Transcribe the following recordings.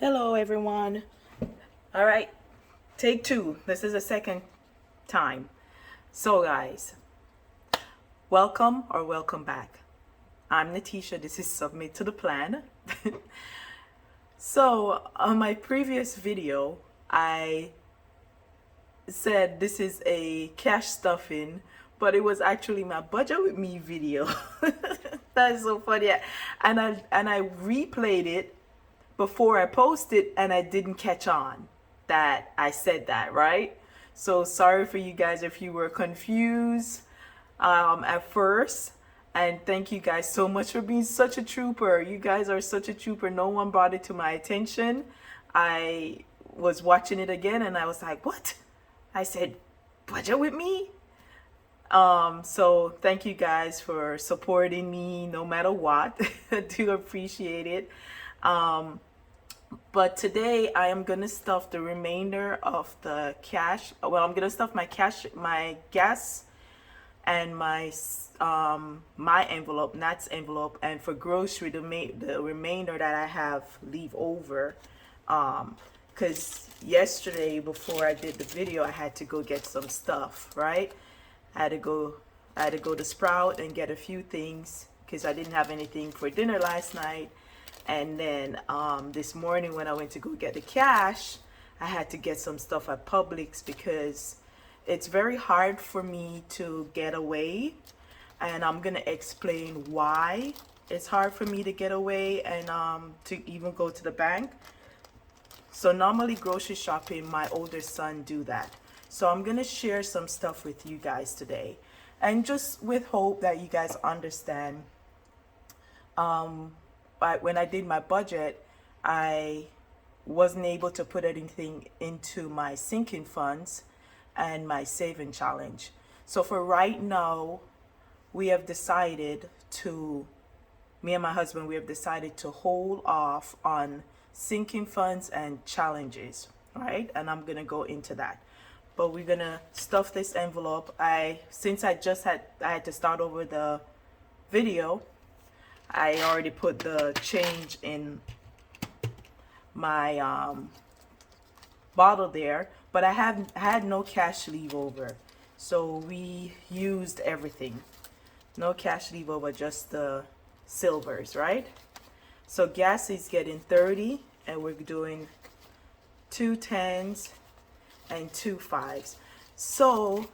Hello, everyone. All right, take two. This is the second time. So, guys, welcome back. I'm Natisha. This is Submit to the Plan. So, on my previous video, I said this is a cash stuffing, but it was actually my budget with me video. That is so funny. And I replayed it before I posted, and I didn't catch on that I said that, right? So sorry for you guys if you were confused at first. And thank you guys so much for being such a trooper. You guys are such a trooper. No one brought it to my attention. I was watching it again and I was like, what? I said, budget with me? So thank you guys for supporting me no matter what. I do appreciate it. But today I am gonna stuff the remainder of the cash. Well, I'm gonna stuff my cash, my gas, and my envelope, Nat's envelope, and for grocery, the remainder that I have leave over. Because yesterday before I did the video, I had to go get some stuff, right? I had to go to Sprout and get a few things because I didn't have anything for dinner last night. And then this morning when I went to go get the cash, I had to get some stuff at Publix because it's very hard for me to get away. And I'm gonna explain why it's hard for me to get away and to even go to the bank. So normally grocery shopping, my older son do that. So I'm gonna share some stuff with you guys today, and just with hope that you guys understand. But when I did my budget, I wasn't able to put anything into my sinking funds and my saving challenge. So for right now, we have decided to, me and my husband, we have decided to hold off on sinking funds and challenges, right? And I'm gonna go into that. But we're gonna stuff this envelope. Since I had to start over the video, I already put the change in my bottle there, but I had no cash leave over. So we used everything. No cash leave over, just the silvers, right? So gas is getting 30, and we're doing 2 10s and 2 5s. So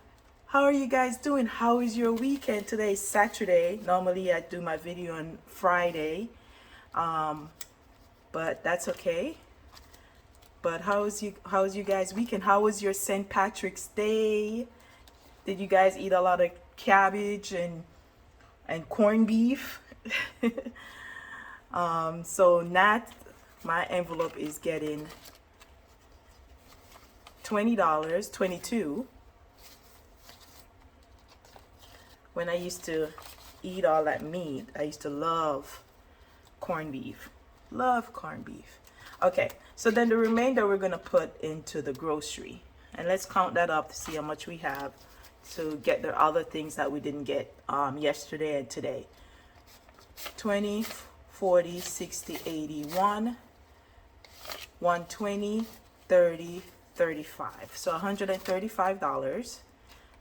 how are you guys doing? How is your weekend? Today is Saturday. Normally I do my video on Friday, but that's okay. But how's you guys' weekend? How was your St. Patrick's Day? Did you guys eat a lot of cabbage and corned beef? So Nat, my envelope is getting $20, 22. When I used to eat all that meat, I used to love corned beef. Love corned beef. Okay, so then the remainder we're gonna put into the grocery. And let's count that up to see how much we have to get the other things that we didn't get yesterday and today. 20, 40, 60, 81, 120, 30, 35. So $135.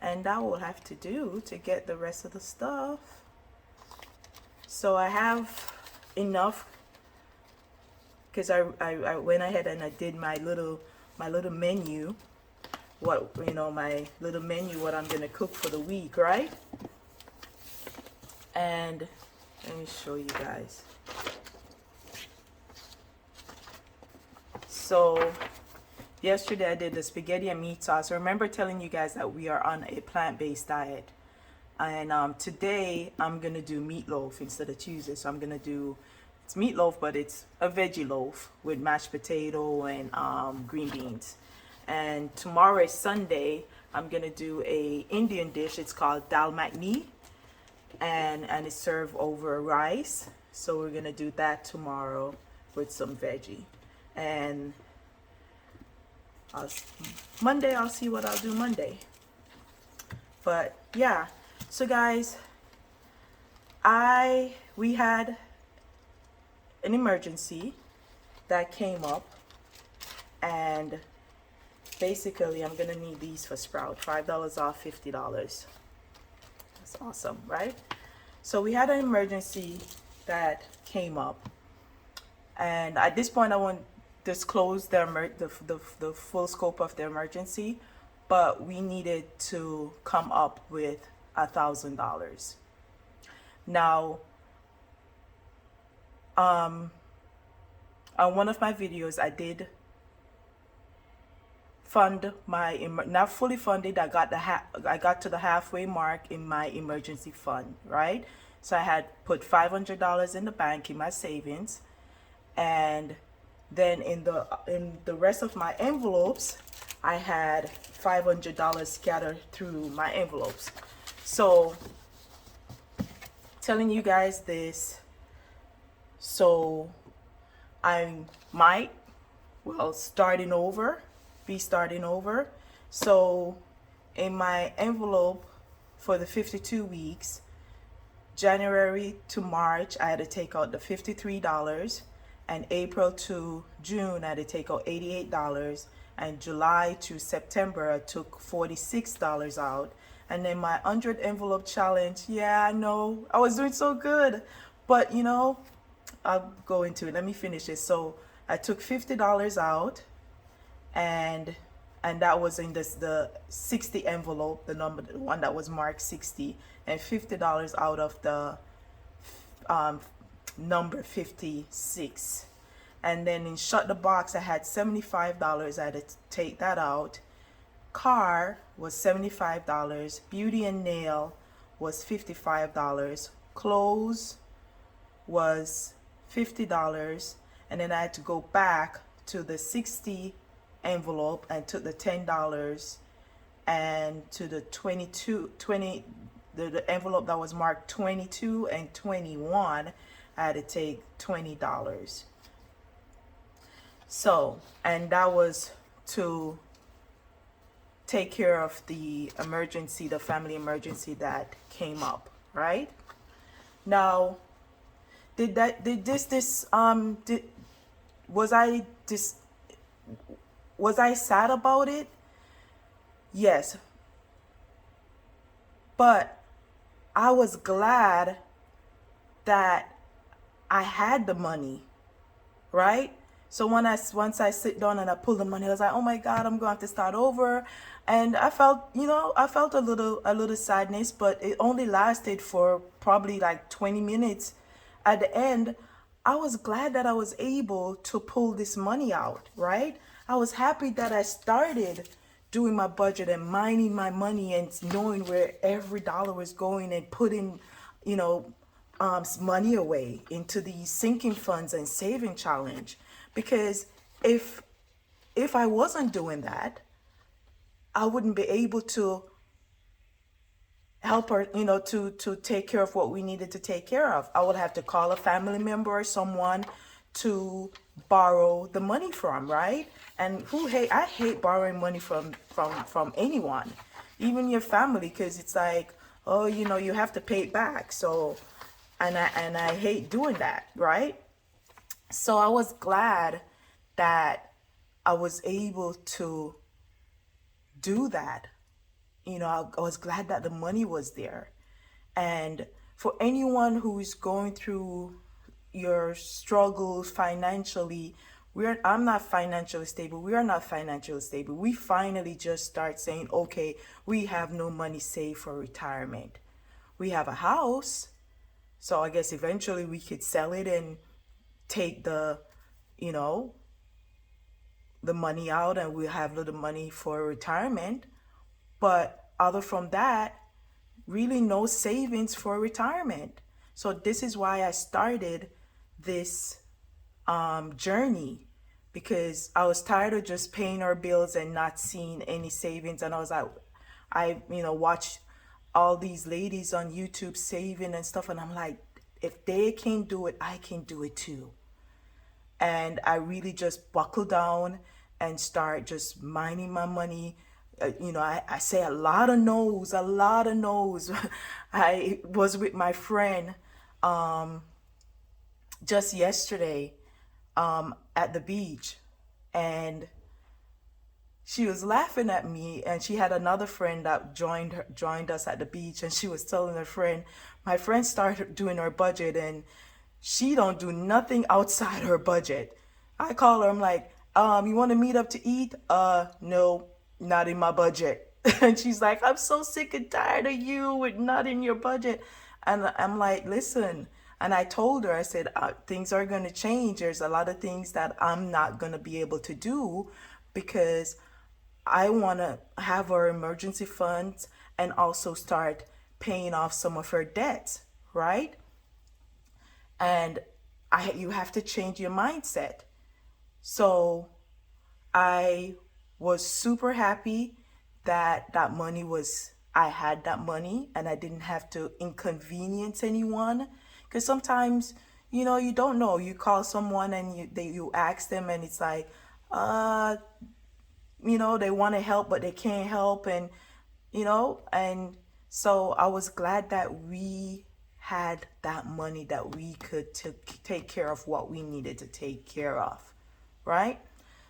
And that will have to do to get the rest of the stuff. So I have enough because I went ahead and I did my little menu, my little menu, what I'm gonna cook for the week, right? And let me show you guys. So yesterday I did the spaghetti and meat sauce. I remember telling you guys that we are on a plant-based diet. And today I'm gonna do meatloaf instead of Tuesday. So I'm gonna do, it's meatloaf, but it's a veggie loaf with mashed potato and green beans. And tomorrow is Sunday. I'm gonna do a Indian dish. It's called dal makhani, and it's served over rice. So we're gonna do that tomorrow with some veggie. And Monday I'll see what I'll do Monday. But yeah, so guys, we had an emergency that came up And basically I'm gonna need these for Sprout. $5 off, $50. That's awesome, right? So we had an emergency that came up, and at this point I won't disclose the full scope of the emergency, but we needed to come up with $1,000. Now, on one of my videos, I did fund my not fully funded. I got to the halfway mark in my emergency fund, right? So I had put $500 in the bank in my savings, and then in the rest of my envelopes, I had $500 scattered through my envelopes. So telling you guys this, so I might, well, be starting over. So in my envelope for the 52 weeks, January to March, I had to take out the $53, and April to June, I had to take out $88, and July to September, I took $46 out. And then my 100 envelope challenge, yeah, I know, I was doing so good, but you know, I'll go into it. Let me finish it. So I took $50 out, and that was in the 60 envelope, the one that was marked 60, and $50 out of the number 56. And then in Shut the Box, I had $75. I had to take that out. Car was $75. Beauty and nail was $55. Clothes was $50. And then I had to go back to the 60 envelope and took the $10, and to the 20 the envelope that was marked 22 and 21, I had to take $20. So, and that was to take care of the emergency, the family emergency that came up, right? Now, was I sad about it? Yes. But I was glad that I had the money, right? So once I sit down and I pull the money, I was like, oh my God, I'm going to have to start over. And I felt, a little sadness, but it only lasted for probably like 20 minutes. At the end, I was glad that I was able to pull this money out, right? I was happy that I started doing my budget and mining my money and knowing where every dollar was going, and putting, money away into these sinking funds and saving challenge. Because if I wasn't doing that, I wouldn't be able to help her, to take care of what we needed to take care of. I would have to call a family member or someone to borrow the money from, right? And I hate borrowing money from anyone, even your family, because it's like, oh, you have to pay it back. So, and I hate doing that, right? So I was glad that I was able to do that. I was glad that the money was there. And for anyone who is going through your struggles financially, I'm not financially stable. We are not financially stable. We finally just start saying, okay, we have no money saved for retirement. We have a house, so I guess eventually we could sell it and take the money out, and we'll have little money for retirement. But other from that, really no savings for retirement. So this is why I started this journey, because I was tired of just paying our bills and not seeing any savings. And I was like, I watch all these ladies on YouTube saving and stuff, and I'm like, if they can do it, I can do it too. And I really just buckle down and start just minding my money. I say a lot of no's. I was with my friend just yesterday at the beach, and she was laughing at me, and she had another friend that joined us at the beach, and she was telling her friend, my friend started doing her budget, and she don't do nothing outside her budget. I call her, I'm like, you want to meet up to eat? No, not in my budget. And she's like, I'm so sick and tired of you with not in your budget. And I'm like, listen. And I told her, I said, things are going to change. There's a lot of things that I'm not going to be able to do because I want to have our emergency funds and also start paying off some of her debts, right? And you have to change your mindset. So I was super happy that I had that money and I didn't have to inconvenience anyone. Because sometimes, you don't know. You call someone and you ask them and it's like, uh, they want to help, but they can't help. And so I was glad that we had that money that we could take care of what we needed to take care of, right?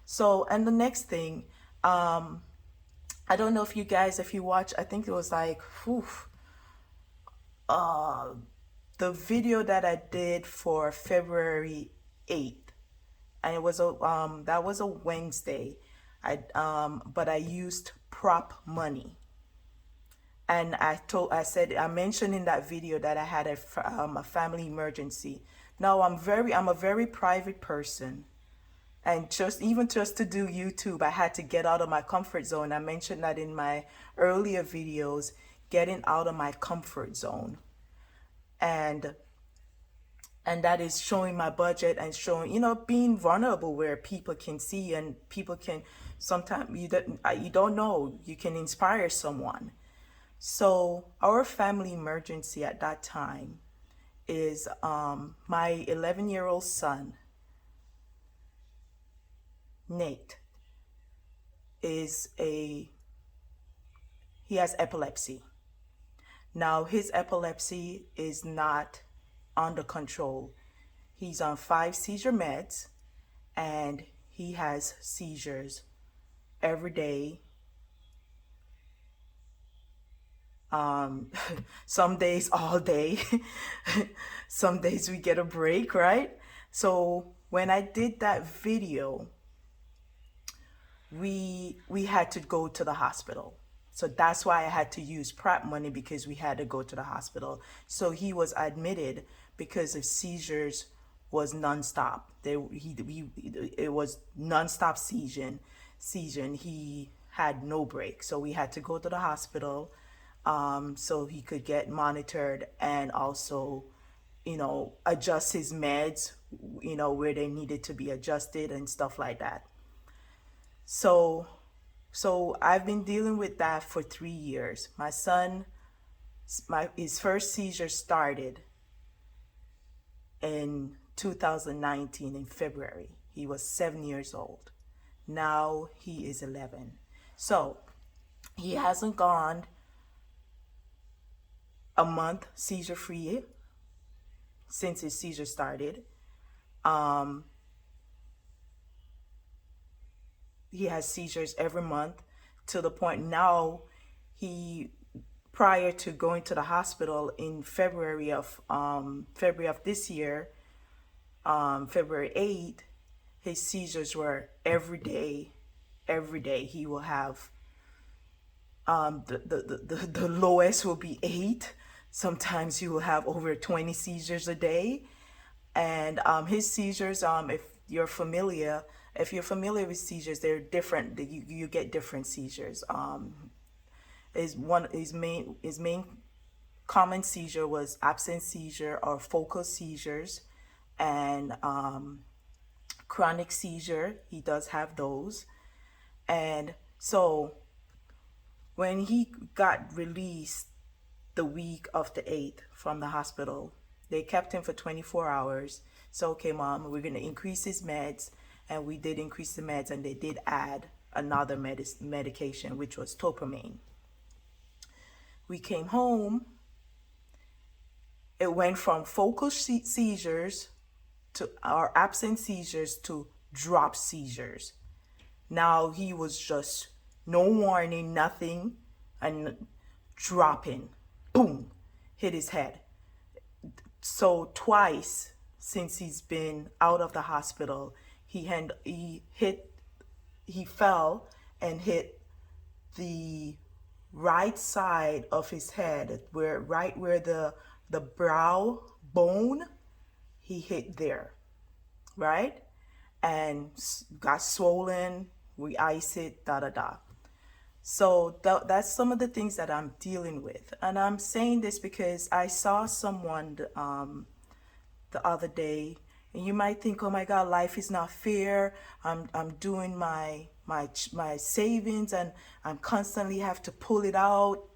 So, and the next thing, I don't know if you guys, if you watch, I think it was like, the video that I did for February 8th, and it was that was a Wednesday. But I used prop money, and I mentioned in that video that I had a family emergency. Now I'm a very private person, and just to do YouTube, I had to get out of my comfort zone. I mentioned that in my earlier videos, getting out of my comfort zone, and that is showing my budget and showing, being vulnerable where people can see and people can sometimes you don't know, you can inspire someone. So our family emergency at that time is my 11-year-old son Nate is he has epilepsy. Now his epilepsy is not under control. He's on 5 seizure meds and he has seizures every day. Some days all day. Some days we get a break, right? So when I did that video, we had to go to the hospital. So that's why I had to use prep money, because we had to go to the hospital. So he was admitted because of seizures was nonstop. It was nonstop seizure. He had no break. So we had to go to the hospital, so he could get monitored and also, adjust his meds, where they needed to be adjusted and stuff like that. So I've been dealing with that for 3 years. My son, his first seizure started in 2019 in February. He was 7 years old. Now he is 11. So he hasn't gone a month seizure free since his seizure started. He has seizures every month, to the point now prior to going to the hospital in February of this year, February 8th, his seizures were every day. Every day he will have the lowest will be 8. Sometimes he will have over 20 seizures a day. And his seizures, if you're familiar with seizures, they're different. You get different seizures. His main common seizure was absence seizure or focal seizures, and chronic seizure. He does have those. And so when he got released the week of the 8th from the hospital, they kept him for 24 hours. So, okay, Mom, we're going to increase his meds. And we did increase the meds, and they did add another medication, which was Topamine. We came home. It went from focal seizures to our absent seizures to drop seizures. Now he was just no warning, nothing, and dropping, boom, hit his head. So twice since he's been out of the hospital, he fell and hit the right side of his head, where the brow bone, he hit there, right? And got swollen. We ice it, da da da. So that's some of the things that I'm dealing with, and I'm saying this because I saw someone the other day, and you might think, oh my God, life is not fair. I'm doing my savings, and I'm constantly have to pull it out.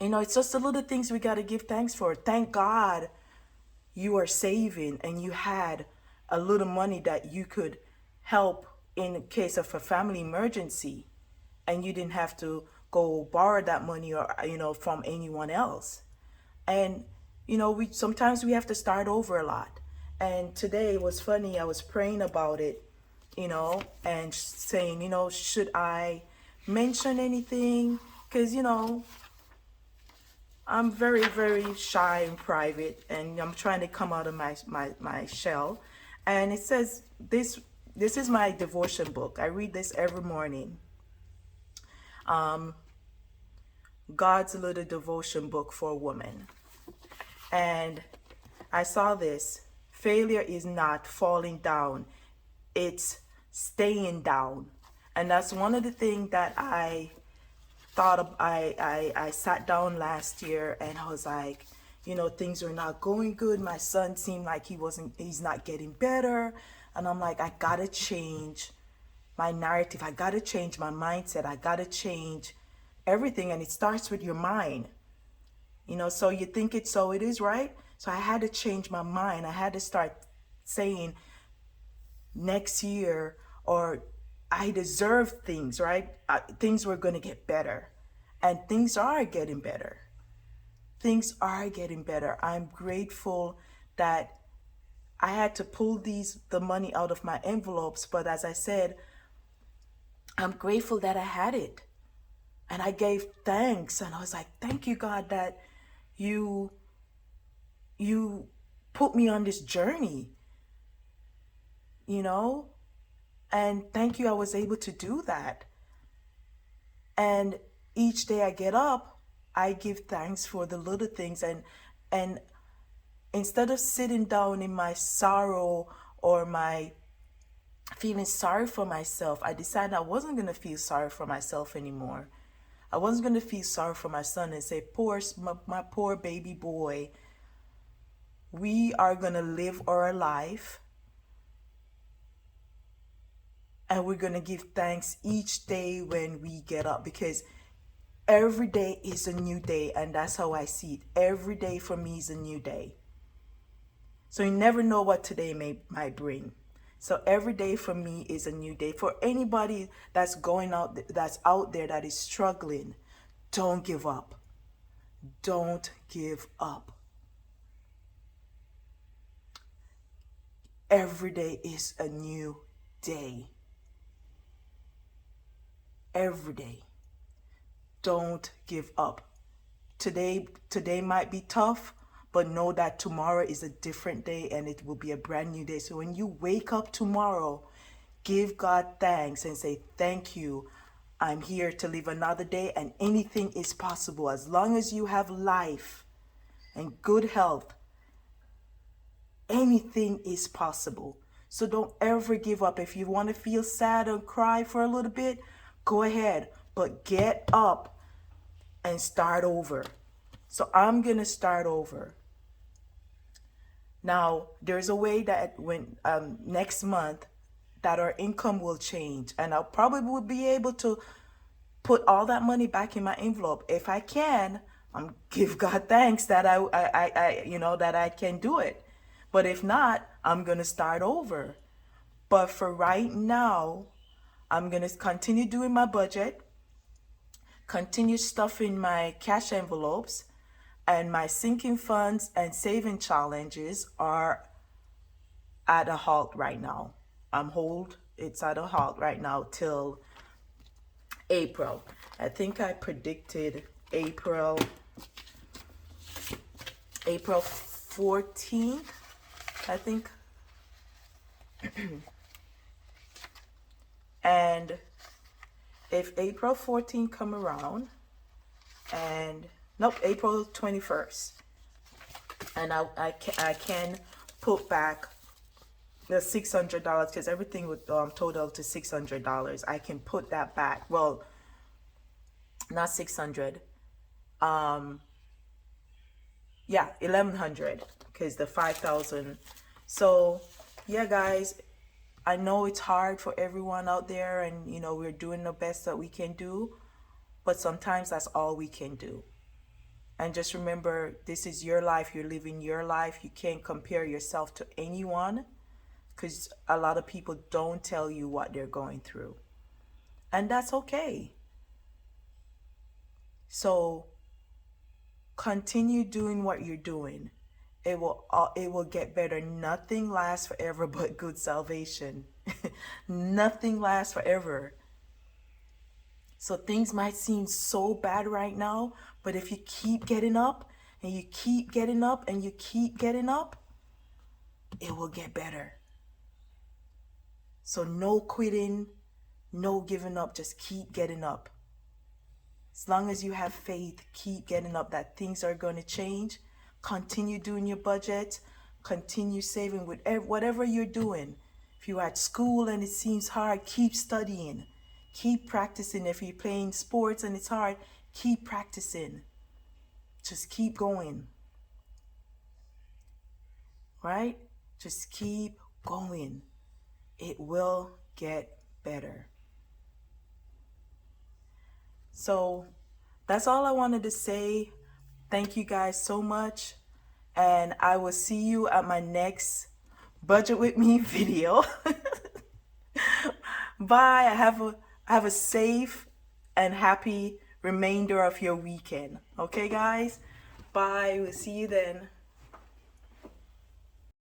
It's just the little things we got to give thanks for. Thank God you are saving and you had a little money that you could help in case of a family emergency, and you didn't have to go borrow that money or from anyone else. And we sometimes we have to start over a lot. And today was funny. I was praying about it, and saying, should I mention anything? Because I'm very, very shy and private, and I'm trying to come out of my shell. And it says this is my devotion book. I read this every morning. God's little devotion book for a woman. And I saw this. Failure is not falling down, it's staying down. And that's one of the things that I thought of. I sat down last year and I was like, things are not going good. My son seemed like he's not getting better. And I'm like, I gotta change my narrative. I gotta change my mindset. I gotta change everything. And it starts with your mind. So you think it, so it is, right? So I had to change my mind. I had to start saying next year, or I deserve things, right? Things were going to get better. And things are getting better. Things are getting better. I'm grateful that I had to pull the money out of my envelopes. But as I said, I'm grateful that I had it. And I gave thanks. And I was like, thank you, God, that you put me on this journey, and thank you I was able to do that. And each day I get up, I give thanks for the little things, and instead of sitting down in my sorrow or my feeling sorry for myself, I decided I wasn't going to feel sorry for myself anymore. I wasn't going to feel sorry for my son and say, my poor baby boy. We are going to live our life, and we're going to give thanks each day when we get up, because every day is a new day, and that's how I see it. Every day for me is a new day. So you never know what today might bring. So every day for me is a new day. For anybody that's out there that is struggling, don't give up. Don't give up. Every day is a new day. Every day. Don't give up. Today might be tough, but know that tomorrow is a different day and it will be a brand new day. So when you wake up tomorrow, give God thanks and say, thank you. I'm here to live another day, and anything is possible. As long as you have life and good health, anything is possible. So don't ever give up. If you want to feel sad and cry for a little bit, go ahead. But get up and start over. So I'm going to start over. Now, there's a way that when next month that our income will change, and I'll probably will be able to put all that money back in my envelope. If I can, I'm give God thanks that I that I can do it. But if not, I'm going to start over. But for right now, I'm going to continue doing my budget, continue stuffing my cash envelopes, and my sinking funds and saving challenges are at a halt right now. I'm hold it's at a halt right now till April. I think I predicted April 14th, I think. And if April 14th come around, and nope, April 21st, and I can put back the $600, because everything would total to $600. I can put that back. Well, not 600. Yeah, 1100, because the 5,000. So yeah, guys, I know it's hard for everyone out there, and you know, we're doing the best that we can do, but sometimes that's all we can do. And just remember, this is your life. You're living your life. You can't compare yourself to anyone, because a lot of people don't tell you what they're going through. And that's okay. So continue doing what you're doing. It will get better. Nothing lasts forever but good salvation. Nothing lasts forever. So things might seem so bad right now, but if you keep getting up and you keep getting up and you keep getting up, it will get better. So no quitting, no giving up, just keep getting up. As long as you have faith, keep getting up that things are going to change. Continue doing your budget. Continue saving with whatever you're doing. If you're at school and it seems hard, keep studying. Keep practicing. If you're playing sports and it's hard, keep practicing. Just keep going. Right? Just keep going. It will get better. So that's all I wanted to say. Thank you guys so much. And I will see you at my next Budget With Me video. Bye. Have a safe and happy remainder of your weekend. Okay, guys? Bye. We'll see you then.